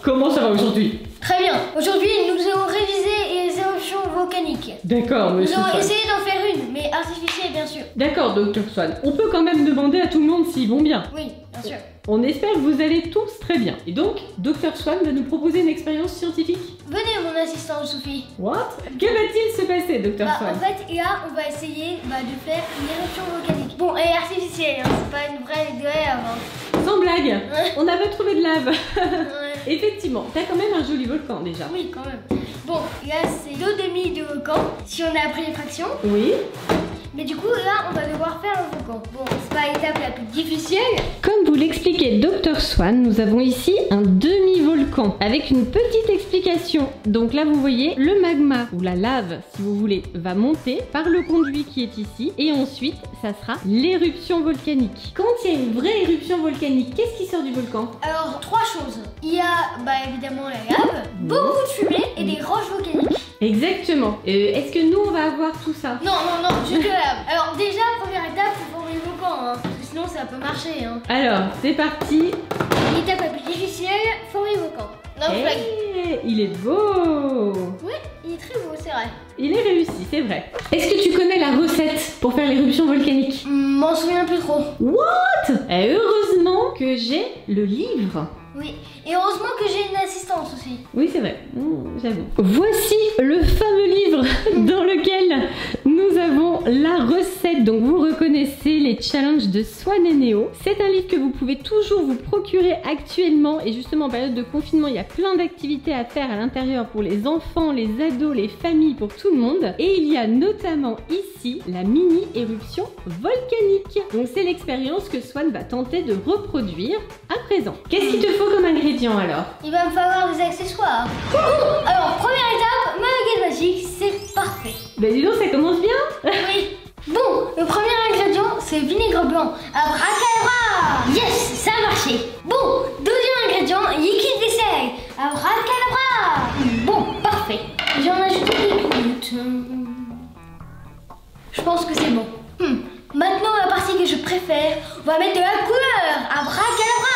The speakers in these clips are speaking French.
Comment ça va aujourd'hui? Très bien. Aujourd'hui, nous allons réviser les éruptions volcaniques. D'accord, Nous monsieur allons Swan. essayer d'en faire une, mais artificielle, bien sûr. D'accord, docteur Swan. On peut quand même demander à tout le monde s'ils vont bien. Oui, bien sûr. On espère que vous allez tous très bien. Et donc, docteur Swan va nous proposer une expérience scientifique. Venez, mon assistante Sophie. What? Que va-t-il se passer, docteur Swan? En fait, là, on va essayer de faire une éruption volcanique. Bon, elle est artificielle, hein, c'est pas une vraie lave. Hein. Sans blague, Ouais. on n'a pas trouvé de lave. Ouais. Effectivement, t'as quand même un joli volcan déjà. Oui, quand même. Bon, là, c'est 2 demi de volcan, si on a appris les fractions. Oui. Mais du coup, là, on va devoir faire le volcan. Bon, c'est pas l'étape la plus difficile. Comme vous l'expliquait Dr Swan, nous avons ici un demi-volcan avec une petite explication. Donc là, vous voyez, le magma ou la lave, si vous voulez, va monter par le conduit qui est ici et ensuite, ça sera l'éruption volcanique. Quand il y a une vraie éruption volcanique, qu'est-ce qui sort du volcan? Alors, 3 choses. Il y a évidemment la lave, beaucoup de fumée et des roches volcaniques. Exactement. Est-ce que nous, on va avoir tout ça? Non, juste la lave. Alors, déjà, première étape, c'est former le volcan, hein, parce que sinon, ça peut marcher. Hein. Alors, c'est parti. L'étape la plus difficile, former le volcan. Non, blague. Hey, il est beau. Oui, il est très beau, c'est vrai. Il est réussi, c'est vrai. Est-ce que tu connais la recette pour faire l'éruption volcanique? M'en souviens plus trop. What? Et heureusement que j'ai le livre. Oui, et heureusement que j'ai une assistante aussi. Oui, c'est vrai, j'avoue. Voici le fameux livre dans lequel nous avons la recette. Donc vous reconnaissez les challenges de Swan et Neo. C'est un livre que vous pouvez toujours vous procurer actuellement. Et justement en période de confinement, il y a plein d'activités à faire à l'intérieur pour les enfants, les ados, les familles, pour tout le monde. Et il y a notamment ici la mini éruption volcanique. Donc c'est l'expérience que Swan va tenter de reproduire à présent. Qu'est-ce qu'il te faut comme ingrédient alors? Il va me falloir des accessoires. Alors, première étape, ma baguette magique, c'est parfait. Ben dis donc, ça commence bien. Oui. Bon, le premier ingrédient, c'est vinaigre blanc. Abracadabra. Yes, ça a marché. Bon, deuxième ingrédient, liquide vaisselle. Abracadabra. Bon, parfait. J'en ajoute quelques minutes. Je pense que c'est bon. Maintenant, la partie que je préfère, on va mettre de la couleur. Abracadabra.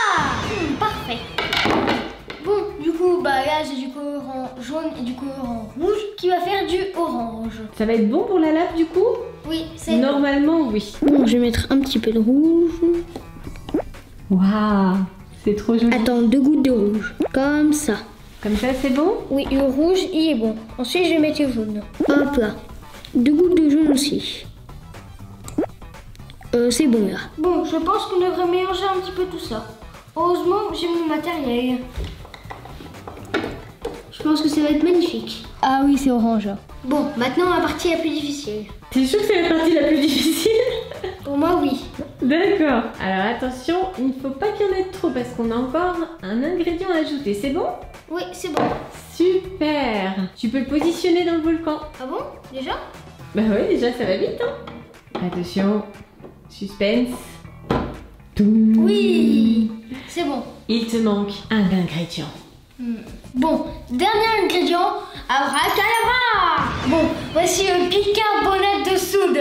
Parfait. Bon, du coup, là j'ai du colorant jaune et du colorant rouge qui va faire du orange. Ça va être bon pour la lave du coup? Oui, c'est normalement oui. bon. Je vais mettre un petit peu de rouge. Waouh, c'est trop joli. Attends, 2 gouttes de rouge. Comme ça. Comme ça c'est bon? Oui, le rouge, il est bon. Ensuite, je vais mettre le jaune. Hop là. 2 gouttes de jaune aussi. C'est bon là. Bon, je pense qu'on devrait mélanger un petit peu tout ça. Heureusement, j'ai mon matériel. Je pense que ça va être magnifique. Ah oui, c'est orange. Bon, maintenant la partie la plus difficile. T'es sûr que c'est la partie la plus difficile? Pour moi, oui. D'accord. Alors attention, il ne faut pas qu'il y en ait trop parce qu'on a encore un ingrédient à ajouter. C'est bon? Oui, c'est bon. Super. Tu peux le positionner dans le volcan. Ah bon? Déjà? Bah oui, déjà ça va vite hein. Attention, suspense. Toum. Oui, c'est bon. Il te manque un ingrédient. Bon, dernier ingrédient, abracadabra. Bon, voici le bicarbonate de soude.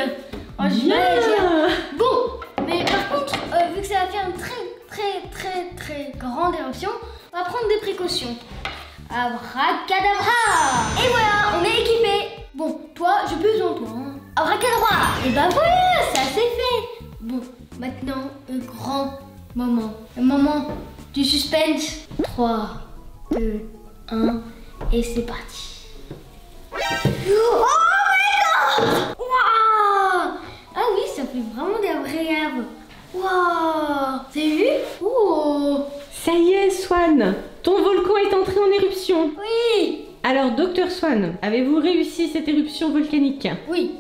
Oh, j'ai mal à dire. Bon, mais par contre, vu que ça va faire une très grande éruption, on va prendre des précautions. Abracadabra. Et voilà, on est équipé. Bon, toi, j'ai besoin de toi. Hein. Abracadabra. Et bah voilà, ça c'est fait. Bon, maintenant, le grand moment. Le moment du suspense. 3, 2, 1, et c'est parti. Oh my god! Waouh! Ah oui, ça fait vraiment des vraies herbes. Waouh! T'as vu? Oh! Ça y est, Swan, ton volcan est entré en éruption. Oui! Alors, Docteur Swan, avez-vous réussi cette éruption volcanique? Oui.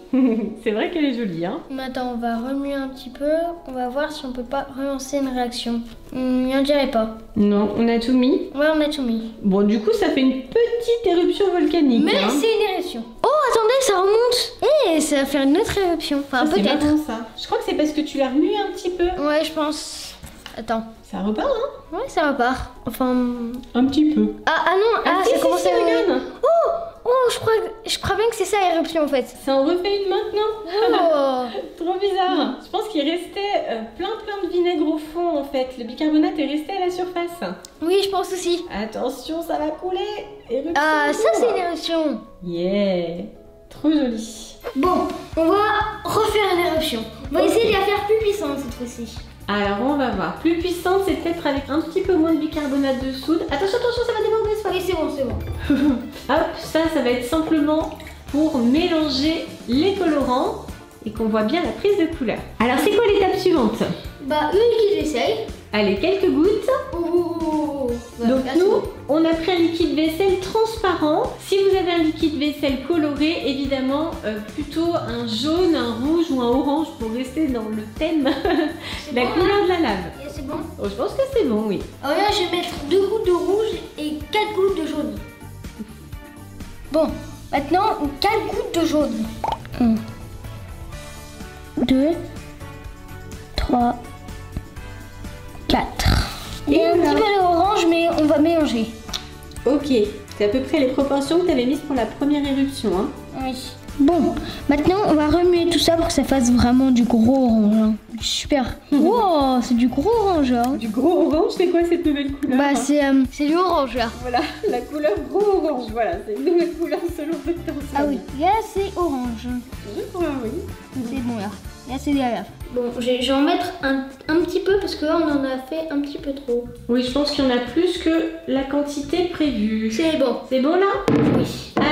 C'est vrai qu'elle est jolie, hein? Mais attends, on va remuer un petit peu. On va voir si on peut pas relancer une réaction. On dirait pas. Non, on a tout mis. Ouais, on a tout mis. Bon, du coup, ça fait une petite éruption volcanique. Mais hein. c'est une éruption. Oh, attendez, ça remonte. Eh, ça va faire une autre éruption. Enfin, Ça, c'est peut-être. marrant, ça. Je crois que c'est parce que tu l'as remué un petit peu. Ouais, je pense. Attends. Ça repart, hein? Ouais, ça repart. Enfin. Un petit peu. Ah non, Ah, ça commence à. regarde. Oh! Oh, je crois bien que c'est ça l'éruption en fait. Ça en refait une maintenant. Oh. Trop bizarre. Je pense qu'il restait plein de vinaigre au fond en fait. Le bicarbonate est resté à la surface. Oui, je pense aussi. Attention, ça va couler. Éruption. Ah, ça c'est une éruption. Yeah. Trop joli. Bon, on va refaire une éruption. On va essayer de la faire plus puissante cette fois-ci. Alors on va voir. Plus puissante, c'est peut-être avec un petit peu moins de bicarbonate de soude. Attention, ça va déborder. Oui, c'est bon. Hop, ça va être simplement pour mélanger les colorants et qu'on voit bien la prise de couleur. Alors c'est quoi l'étape suivante? Bah, le liquide vaisselle. Allez, quelques gouttes. Voilà, Donc nous, on a pris un liquide vaisselle transparent. Si vous avez un liquide vaisselle coloré, évidemment, plutôt un jaune, un rouge ou un orange pour rester dans le thème, la couleur de la lave. C'est bon? Oh, je pense que c'est bon, oui. Alors là, je vais mettre 2 gouttes de rouge et 4 gouttes de jaune. Bon, maintenant 4 gouttes de jaune. 1, 2, 3, 4. Il y a un petit peu d'orange, mais on va mélanger. Ok, c'est à peu près les proportions que tu avais mises pour la première éruption. Hein. Oui. Bon, maintenant on va remuer tout ça pour que ça fasse vraiment du gros orange. Hein. Super. Wow, c'est du gros orange. Hein. Du gros orange, c'est quoi cette nouvelle couleur? Bah c'est du orange là. Voilà, la couleur gros orange, voilà, c'est une nouvelle couleur selon Dr. Swan. Ah oui, là c'est orange. Je crois, oui. C'est bon là. Là c'est de la lave. Bon, je vais en mettre un petit peu parce que là on en a fait un petit peu trop. Oui, je pense qu'il y en a plus que la quantité prévue. C'est bon. C'est bon là? Oui.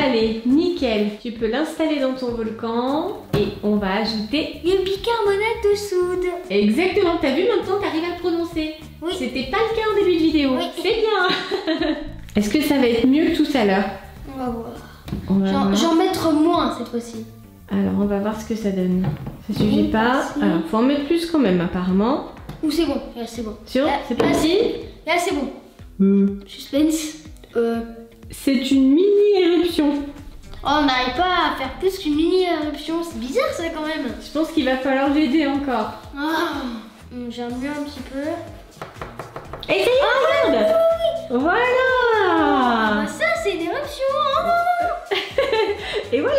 Allez, nickel. Tu peux l'installer dans ton volcan et on va ajouter le bicarbonate de soude. Exactement, t'as vu maintenant, t'arrives à le prononcer. Oui. C'était pas le cas en début de vidéo. Oui. C'est bien. Est-ce que ça va être mieux que tout à l'heure? On va voir. J'en mettre moins cette fois-ci. Alors, on va voir ce que ça donne. Ça suffit pas. Alors, faut en mettre plus quand même, apparemment. Ou c'est bon. Là, c'est bon. Sûr? C'est parti? Là, c'est bon. Suspense. C'est une mini-éruption. Oh, on n'arrive pas à faire plus qu'une mini-éruption. C'est bizarre, ça, quand même. Je pense qu'il va falloir l'aider encore. J'aime bien un petit peu. Et ça y est, regarde! Voilà! Ça, c'est une éruption. Et voilà,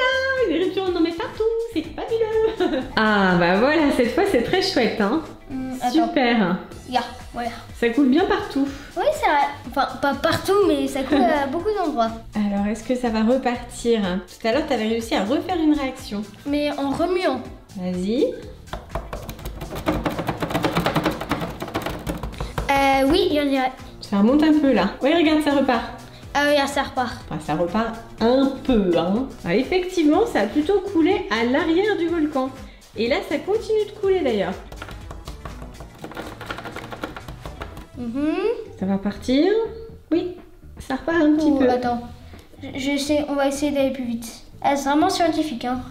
une éruption, on en met partout, c'est fabuleux. Ah bah voilà, cette fois c'est très chouette, hein. Super. Voilà. Ça coule bien partout. Oui, c'est vrai. Enfin, pas partout, mais ça coule à beaucoup d'endroits. Alors, est-ce que ça va repartir? Tout à l'heure, tu avais réussi à refaire une réaction. Mais en remuant. Vas-y. Oui, il y en a. Ça remonte un peu là. Oui, regarde, ça repart. Ah oui, ça repart. Enfin, ça repart un peu, hein. Ah, effectivement, ça a plutôt coulé à l'arrière du volcan. Et là, ça continue de couler d'ailleurs. Ça va partir. Oui, ça repart un petit peu. Attends, on va essayer d'aller plus vite. Ah, c'est vraiment scientifique, hein.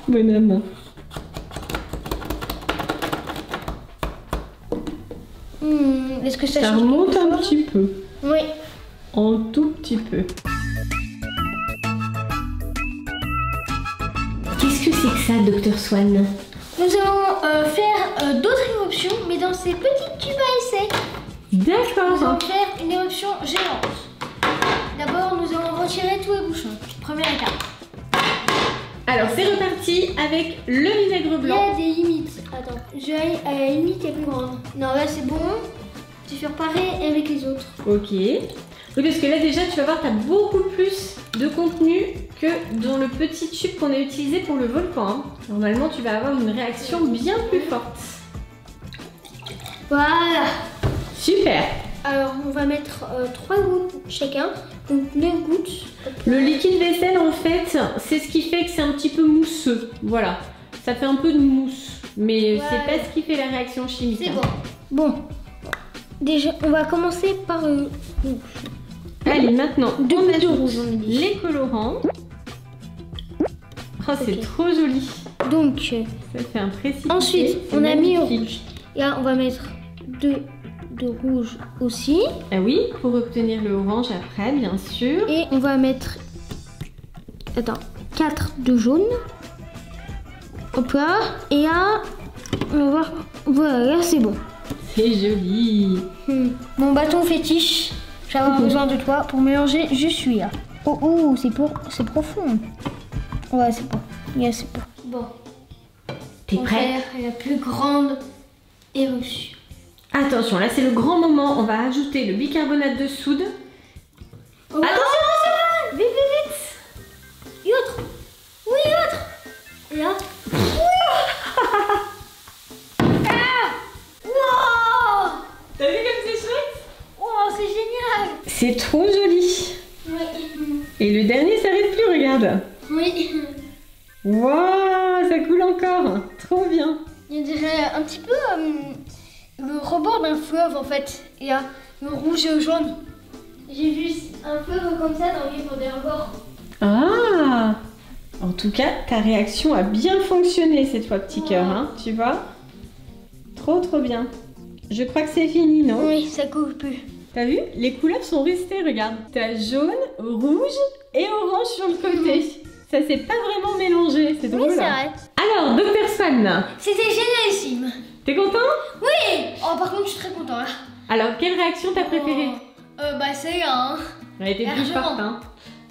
Bonhomme. Est-ce que ça remonte un petit peu? Oui. Un tout petit peu. Qu'est-ce que c'est que ça, Dr. Swan? Nous allons faire d'autres éruptions, mais dans ces petits tubes à essai. D'accord. Nous allons faire une éruption géante. D'abord, nous allons retirer tous les bouchons. Première étape. Alors, c'est reparti avec le vinaigre blanc. Il y a des limites. Attends, je vais aller à la limite la plus grande. Non, là, c'est bon. Tu fais pareil avec les autres. Ok. Oui, parce que là, déjà, tu vas voir, tu as beaucoup plus de contenu que dans le petit tube qu'on a utilisé pour le volcan. Hein. Normalement, tu vas avoir une réaction bien plus forte. Voilà. Super. Alors, on va mettre 3 gouttes chacun. Donc, 9 gouttes. Le liquide vaisselle, en fait, c'est ce qui fait que c'est un petit peu mousseux. Voilà. Ça fait un peu de mousse. Mais c'est pas ce qui fait la réaction chimique. C'est bon. Bon. Déjà, on va commencer par rouge. Allez, maintenant, on ajoute rouge, les colorants. Oh, c'est trop joli. Donc, ça fait un précipité. Ensuite, on a mis au rouge. Et là, on va mettre 2 de rouge aussi. Ah oui, pour obtenir le orange après, bien sûr. Et on va mettre 4 de jaune. Hop là. Et là, on va voir. Voilà, là c'est bon. C'est joli. Mon bâton fétiche. Je vais avoir besoin de toi pour mélanger juste celui-là. Oh, c'est profond. Ouais, c'est bon. Yeah, c'est bon. Bon. T'es prête? La plus grande émotion. Attention, là c'est le grand moment. On va ajouter le bicarbonate de soude. Oh. Attention, vite, vite, vite. Et autre. Oui, autre. Et là. Wow. T'as vu comme c'est chouette? Wow, c'est génial. C'est trop joli. Oui. Et le dernier s'arrête plus, regarde. Oui. Waouh, ça coule encore. Trop bien. Il dirait un petit peu le rebord d'un fleuve en fait. Il y a le rouge et le jaune. J'ai vu un fleuve comme ça dans le livre des rebords. Ah! En tout cas, ta réaction a bien fonctionné cette fois, petit cœur, hein, tu vois? Trop bien. Je crois que c'est fini, non? Oui, ça coule plus. T'as vu? Les couleurs sont restées, regarde. T'as jaune, rouge et orange sur le côté. Ça s'est pas vraiment mélangé, c'est drôle. Oui, c'est vrai. Alors, Dr Swan, C'était génialissime. t'es content? Oui. Oh, par contre, je suis très content là. Alors, quelle réaction t'as préférée? Bah, c'est hein. Elle était plus largement. forte, hein.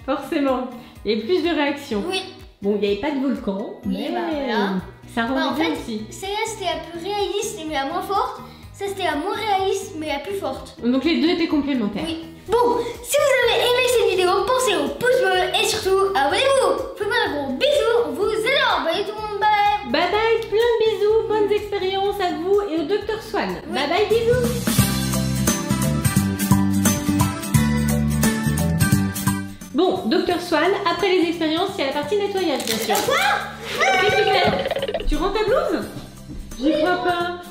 Forcément. Il y avait plus de réactions. Oui. Bon, il n'y avait pas de volcan, Oui, mais bah, voilà. ça rendait En bien fait, aussi. celle-là, c'était la plus réaliste, mais la moins forte. Ça, c'était la moins réaliste, mais la plus forte. Donc les deux étaient complémentaires. Oui. Bon, si vous avez aimé cette vidéo, pensez au pouce bleu et surtout, abonnez-vous. Faites-moi un gros bisou, on vous adore. Bye tout le monde, bye. Bye bye, plein de bisous, bonnes expériences à vous et au Dr Swan. Oui. Bye bye, bisous. Bon, Dr Swan, après les expériences, il y a la partie nettoyage, bien sûr. Quoi? Qu'est-ce que tu fais? Tu rends ta blouse? J'y crois pas.